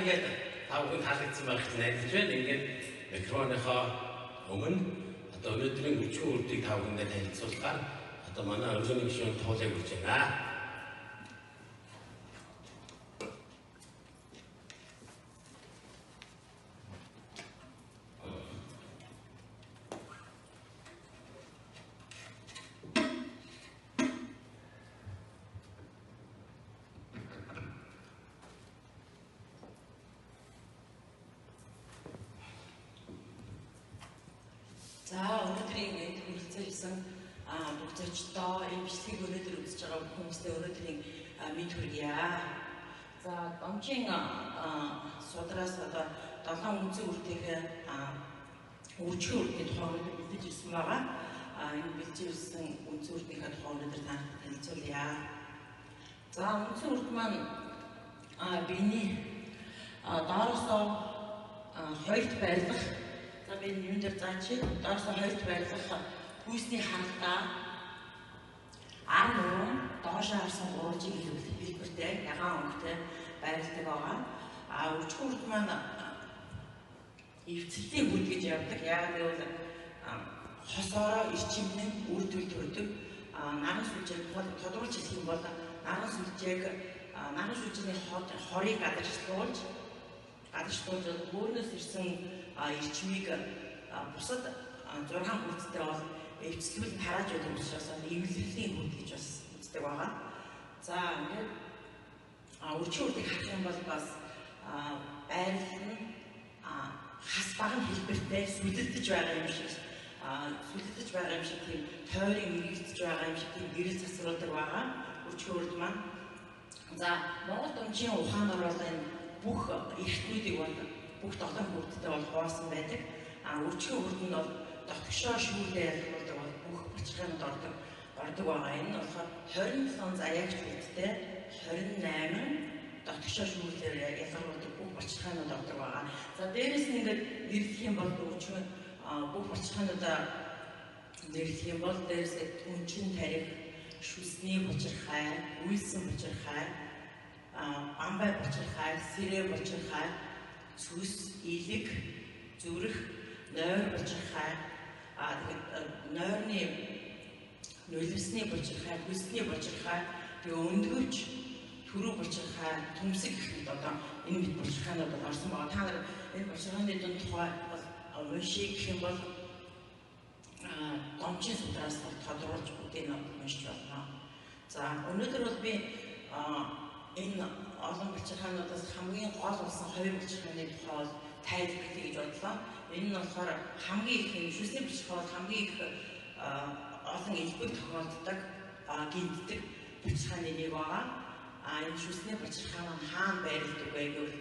ингээд тавхан таалагдсан байх гэж найдаж байна. Ингээд микрофоныхоо өмнө одоо өнөөдрийн өчигдөр үрдийг тавхандаа танилцуулахаар одоо манай өргөний гишүүн туулайг хүрч байна. За өнөөдрийн энд хүрэлцүүлсэн бүгдчдоо энэ бичлэгийг өнөөдөр үзэж байгаа бүх хүмүүстээ өнөөдрийн мэд хүргье. За Донжийн судраас одоо 7 үнцэн үрдийн үржих үрдийн тухай өнөөдөр бэлдэж ирсэн байгаа. Энэ бэлдэж ирсэн үнцэн үрдийнхээ тухай өнөөдөр танад танилцуулъя. За үнцэн үрд маань биений доороосоо хоёрт байрлах. За би энэ дээр заачи доороосоо хоёрт байрлах хүйсний хангалттай 13 доош харсан гурван хэлбэртэй ягаан өнгөтэй байрладаг байгаа. Үржих үрд маань эвцэлтийн үрд гэж явдаг. Яагаад гэвэл хосоороо эрчимнэн үр дүн төрдөг. Наран сүлжээг тодруулж хэлэх юм бол наран сүлжээний хорыг гадагшлуулж өөрнөөс ирсэн эрчмийг бусад 6 хүрттэй бол эвцлүүлэн тарааж өгөх учраас эвлэлийн хүрт гэж бас үздэг байгаа. За ингээд үржих үрдийг харах юм бол бас байрлал нь хас багын хэлбэртэй сүлэлдэж байгаа юм шиг тийм тойрын мэрэгдэж байгаа юм шиг тийм гэрэл засварладаг байгаа үржих үрд маань. За Монгол Донжийн ухаанаар бол энэ бүх эрхтнүүдийг бол бүх 7 хүрттэй бол хуваасан байдаг. Үржих үрд нь бол дотгошоо шүүрдээ ялгуулдаг бол бүх бачгаанууд ордог байгаа. Энэ нь болохоор 27 заяагч хүрттэй 28 дотгошоо шүүрлээр ялгуулдаг бүх бачгаанууд ордог байгаа. За дээрээс нь ингээд нэрлэх юм бол үржих бүх бачгаануудаа нэрлэх юм бол дээрээс үнчин тарих, шүсний бочирхай, үйлсэн бочирхай, бамбай бочирхай, сэрээ бочирхай, цүс, илэг, зүрх, нойр бочирхай, нойрны нулимсны бочирхай, хүсний бочирхай, тэгээ өндгөвч, түрүү бочирхай, төмсөг гэхэд одоо энэ мэд бочирхайнууд орсон байгаа. Та нар энэ бочирхайны дунд тухай уншиг гэх юм бол Донжийн судраас тодруулж бүгдийг уншиж байна. За өнөөдөр бол би энэ олон бочирхайнуудаас хамгийн гол болсон 2 бочирхайны тухай тайлбарлая гэж бодлоо. Энэ нь болохоор хамгийн их шүсний бочирхай бол хамгийн их олон элбэг тохиолддог гинтдэг бочирхайны нэг байгаа. Энэ шүсний бочирхай маань хаана байрладаг вэ гэвэл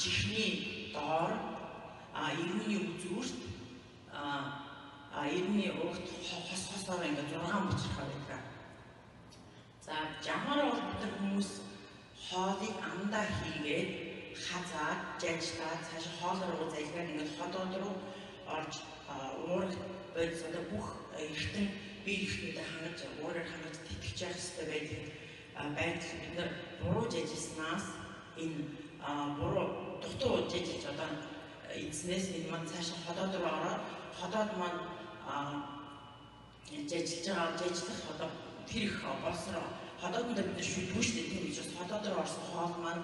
чихний доор, эрүүний үзүүрт, эрүүний угт хосоор ингээд 6 бочирхай байдаг. За жамаараа бол бид хүмүүс хоолыг амдаа хийгээд хазаад, жажлаад цаашаа хоол руу залгаад ингээд ходоод руу орж уурагт бодис одоо бүх эргэтэн бие эргэтнүүдээ хангаж уураар хангаж тэтгэж явах хэрэгтэй байдаг. Байдал бид нар буруу жажлснаас энэ буруу дутуу жажлж одоо эзнээс энэ маань цаашаа ходоод руу ороод ходоод маань жажлж одоо тэр их болсороо ходоодонд бид шүдгүү шүү дээ. Тийм учраас ходоод руу орсон хоол маань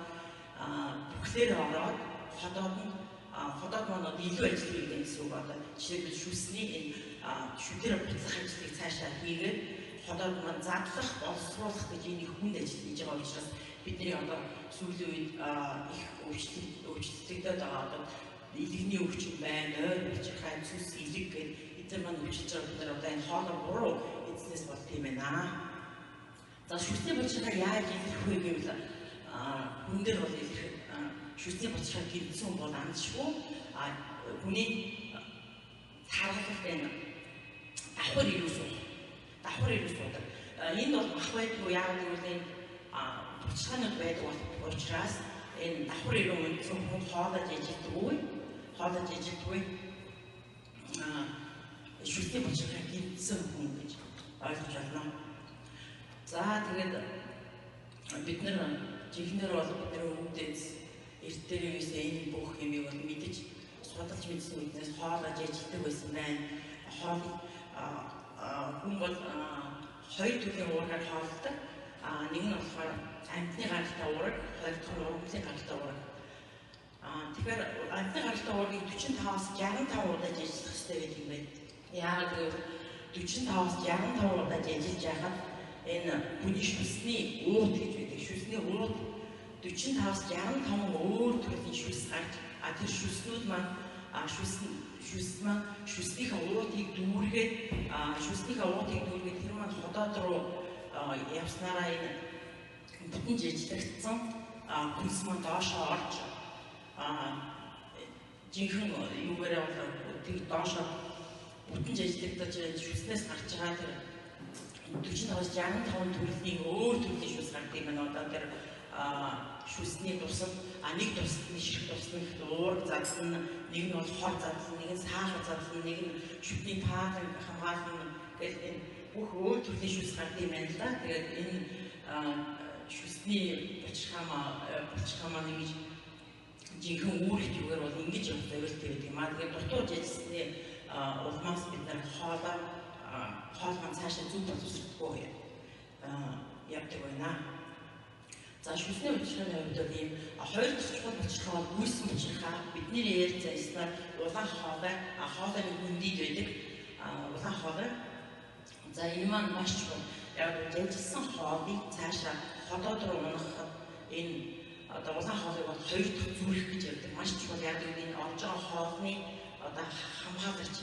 бүхлээр ороод ходоод маань илүү ажил хийдэг гэсэн үг одоо жишээлбэл шүсний энэ шүдээр буцах ажлыг цаашаа хийгээд ходоод маань задлах, боловсруулах гэж энэ хүнд ажил хийж байгаа учраас бидний одоо сүүлийн үед их өвчлөлтөд байгаа одоо илэгний өвчин байна, нойр бочирхай, цүс, илэг гэдэг эдгээр маань өвчлөж байгаа бид нар одоо энэ хоолоо буруу эзнээс бол тийм байна. За шүсний бочирхай яаж илэрх вэ гэвэл хүн дээр бол илэрх шүсний бочирхай гэрдсэн бол амжгүй хүний харгалтай давхар ирүү суудаг. Энэ бол мах байдгүй яагаад гэвэл энэ бочирхайнууд байдаг учраас энэ давхар ирүү үндсэн хүн хоолож ижилдэггүй шүсний бочирхай гэрдсэн хүн гэж ойлгож байна. За тэгээд бид нар жихнэр бол бидний өвдөд эрт дээр энэ бүх юмыг мэдэж судалж мэдсэн үеднээс хоолож ажилладаг байсан байна. Хоол хүн бол хоёр төрлийн уургаар хоолдог. Нэг нь болохоор амьтны гаралтай уураг, хоёр дахь нь ургамлын гаралтай уураг. Тэгэхээр амьтны гаралтай уургийг 45-аас 65 удаа ажиллах хэрэгтэй гэдэг юм байна. Яагаад гэвэл 45-аас 65 удаа ажиллаж байхад энэ хүний шүсний ууд гэж байдаг. Шүсний ууд 45-аас 65 өөр төрлийн шүс гарч тэр шүснүүд маань шүснийхээ уутыг дүүргээд тэр маань ходоод руу явснараа энэ бүтэн жижигдсэн хүнс маань доошоо орж жинхэнэ юугаараа бол тэг доошоо бүтэн жижигдэж шүснээс гарч байгаа тэр 45-аас 65 төрлийн өөр төрлийн шүс гардаг юм байна. Одоо тэр шүсний тусад нэг тусны ширх тусны уург задлан, нэг нь бол хор задлан, нэг нь саахар задлан, нэг нь шүдний пахан хамгаална гэх энэ бүх өөр төрлийн шүс гардаг юм байна л да. Тэгээд энэ шүсний булчирхамаа нэгж жинхэнэ үүрэгт юугаар бол ингэж явах зорилттой байдаг юм аа. Тэгээд дутууж ажилласны улмаас бид нар хоол маань цаашаа зүг боловсрдаггүй явдаг байна. За шүсний булчирхааны хувьд бол ийм хоёр дахь чухал булчирхаа бол гүйсэн булчирхаа. Бидний ярьж зайснаар улаан хоолой хүндийд байдаг. Улаан хоолой. За энэ маань маш чухал. Яг ажилласан хоолыг цаашаа ходоод руу унахад энэ одоо улаан хоолыг бол хоёр дахь зүрх гэж ярьдаг. Маш чухал. Яг энэ орж байгаа хоолны одоо хамгаалагч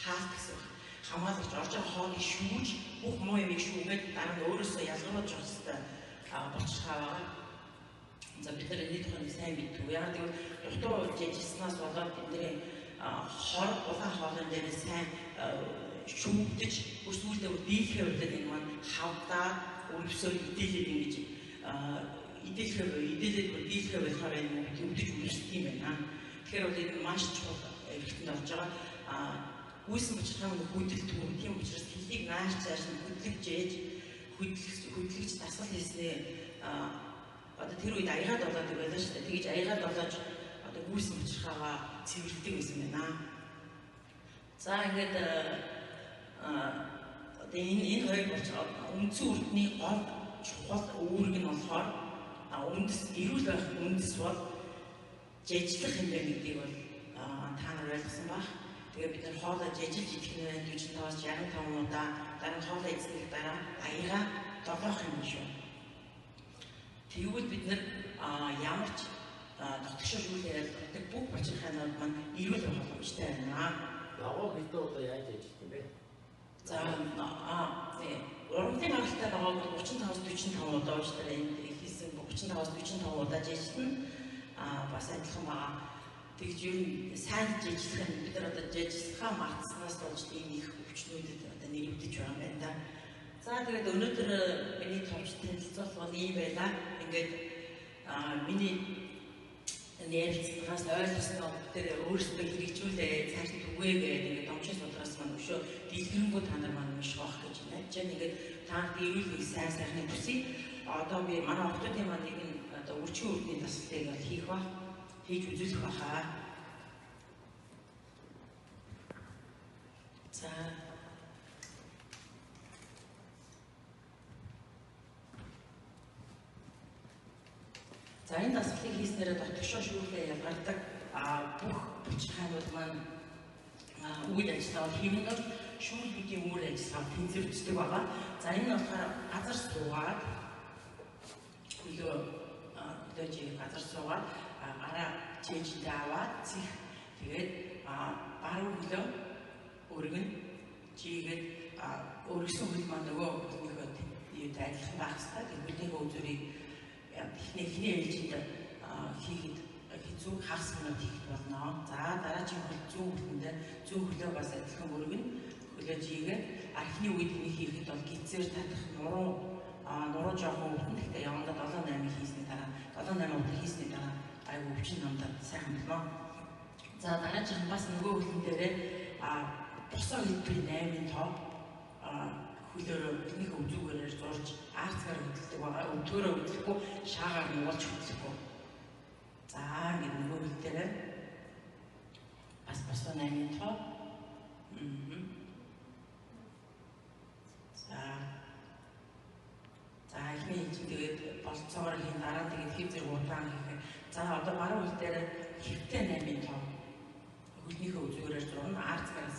хаалт гэсэн үг. Хамгаалагч орж байгаа хоолыг шүүж бүх муу юмыг шүүгээд дараа нь өөрөөсөө ялгаруулж явах хэрэгтэй. Булчирхаа байгаа. За бид нар энэ тухайг сайн мэддэг. Яг тэгвэл дутуу ажилласнаас болоод бидний улаан хоолны дээр сайн шүүгдэж өсвөлдөө дийлэхээ үед энэ маань хавдаад өрөвсөөр идэлээд ингэж дийлэхээ болохоор энэ өвдөж үргэлжлэх юм байна. Тэгэхээр бол энэ маш чухал эргэлтэнд орж байгаа. Гүйсэн булчирхааны хөдөлтөг. Тийм учраас хэлийг нааш цааш нь хөдлөгч дасгал хийснээ одоо тэр үед аягаад болоод байлаа шүү дээ. Тэгэж аягаад болоод одоо гүйсэн булчирхаагаа цэвэрлэдэг байсан байна. За ингээд одоо энэ хоёр булчирхаа үндсэн үрдний гол чухал үүрэг нь болохоор эрүүл байх үндэс бол жижиглэх юм байна гэдгийг бол та нар ойлгосон баг. Тэгээд бид нар хоолой жижиг идэх нь 45-аас 65 удаа дараа нь хоолой эзлэх дараа аяга долоох юм шүү. Тэгвэл бид нар ямар ч дотгошоо шүүлээ ялгардаг бүх булчирхаанууд маань эрүүл байх боломжтой байна. Ногоо хэдэн удаа яаж ажиллах юм бэ? За ургамлын гаралтай ногоог 35-аас 45 удаа уучлаарай. Энэ хийсэн 35-аас 45 удаа ажиллана. Бас адилхан байгаа. Тэгж ер нь сайн ажиллах нь бид нар одоо ажиллахаа мартснаас болж ийм их өвчнүүдэд одоо нэрвдэж байгаа юм байна да. За тэгээд өнөөдөр миний товч танилцуулга бол ийм байлаа. Ингээд миний ярилцлагаас ойлгосноо тэр өөрсдөө хэрэгжүүлээ цааш түгээгээд ингээд домчоо судраас маань өшөө дэлгэрэнгүй та нар маань унших байх гэж найдаж байна. Ингээд таанд эрүүл сайн сайхныг хүсье. Одоо би манай охтуудын маань нэг нь одоо үржин үрдний дасгалыг бол хийж үзүүлэх байхаа. За энэ дасгалыг хийснээр дотгошоо шүүхлээ ялгардаг бүх булчирхаанууд маань үйл ажиллагаа хиймээр шүүхлүүдийн үйл ажиллагаа тэнцвэрчдэг байгаа. За энэ нь болохоор газар суугаад газар суугаад гараа чэйжтэй аваад цих тэгээд баруун хөлөө өргөн чийгээд өргөсөн хөл маань нөгөө хөлнийхөө юуд адилхан байх хэрэгтэй. Хөлнийхөө үзүүрийг эхний ээлжинд хийхэд хэцүү хагас минут хийхэд болно. За дараагийн хөл зүүн хөлөө бас адилхан өргөн хөлөө чийгээд архины үед энийг хийхэд бол гизээр татах нуруу жоохон өвтөн гэхдээ явандаа 7-8 хийсний дараа 7-8 удаа хийсний дараа айгу өвчин намдаад сайхан болно. За дараагийн бас нөгөө хөлн дээрээ босоо хэлбэрийн 8-ын тоо хөлөөрөө энийг өвзүүгээрээр зурж арцгаар хөдөлдөг байгаа. Өвдгөөрөө хөдлөхгүй шаагаар нуулж хөдлөхгүй. За ингэ цогоор хийн дараа тэгээд хэв зэрэг удаан хийх. За одоо баруун хөл дээр хэвтэй 8-ын тоо хөлнийхөө үзүүрээр зурна арцгаараа